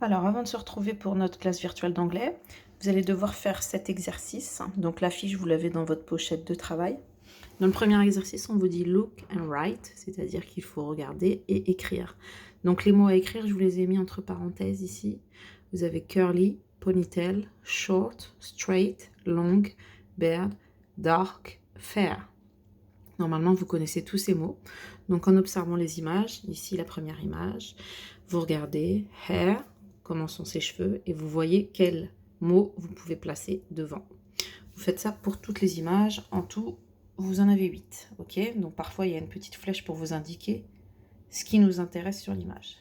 Alors, avant de se retrouver pour notre classe virtuelle d'anglais, vous allez devoir faire cet exercice. Donc, la fiche, vous l'avez dans votre pochette de travail. Dans le premier exercice, on vous dit look and write, c'est-à-dire qu'il faut regarder et écrire. Donc, les mots à écrire, je vous les ai mis entre parenthèses ici. Vous avez curly, ponytail, short, straight, long, beard, dark, fair. Normalement, vous connaissez tous ces mots. Donc, en observant les images, ici la première image, vous regardez hair, comment sont ses cheveux, et vous voyez quels mots vous pouvez placer devant. Vous faites ça pour toutes les images. En tout, vous en avez 8. Ok? Donc, parfois, il y a une petite flèche pour vous indiquer ce qui nous intéresse sur l'image.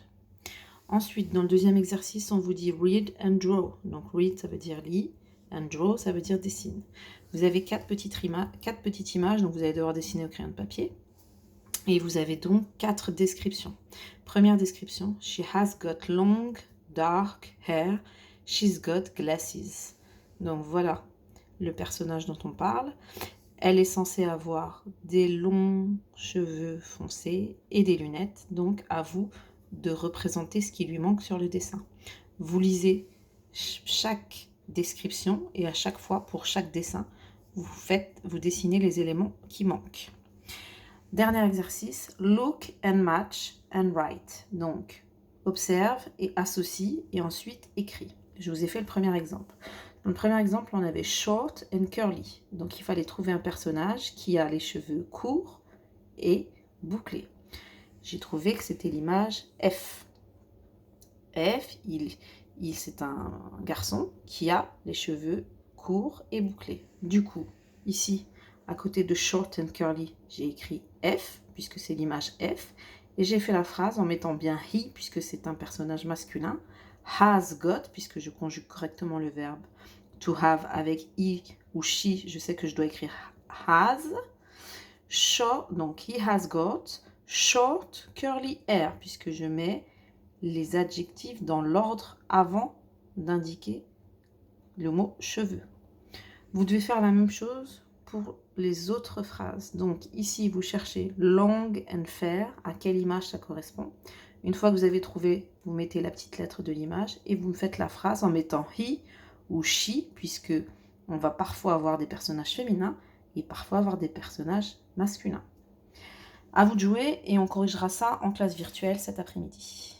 Ensuite, dans le deuxième exercice, on vous dit read and draw. Donc, read, ça veut dire lis, and draw, ça veut dire dessine. Vous avez 4 petites images, donc vous allez devoir dessiner au crayon de papier. Et vous avez donc 4 descriptions. Première description, she has got long, dark hair, she's got glasses. Donc voilà le personnage dont on parle. Elle est censée avoir des longs cheveux foncés et des lunettes, donc à vous de représenter ce qui lui manque sur le dessin. Vous lisez chaque description et à chaque fois, pour chaque dessin, vous dessinez les éléments qui manquent. Dernier exercice, look and match and write. Donc, observe et associe et ensuite écris. Je vous ai fait le premier exemple. Dans le premier exemple, on avait short and curly. Donc, il fallait trouver un personnage qui a les cheveux courts et bouclés. J'ai trouvé que c'était l'image F. F, c'est un garçon qui a les cheveux courts et bouclés. Du coup, ici, à côté de short and curly, j'ai écrit F, puisque c'est l'image F, et j'ai fait la phrase en mettant bien he, puisque c'est un personnage masculin, has got, puisque je conjugue correctement le verbe to have avec he ou she, je sais que je dois écrire has, short, donc he has got, short curly hair, puisque je mets les adjectifs dans l'ordre avant d'indiquer le mot cheveux. Vous devez faire la même chose pour les autres phrases. Donc ici, vous cherchez long and fair, à quelle image ça correspond. Une fois que vous avez trouvé, vous mettez la petite lettre de l'image et vous me faites la phrase en mettant he ou she, puisque on va parfois avoir des personnages féminins et parfois avoir des personnages masculins. À vous de jouer et on corrigera ça en classe virtuelle cet après-midi.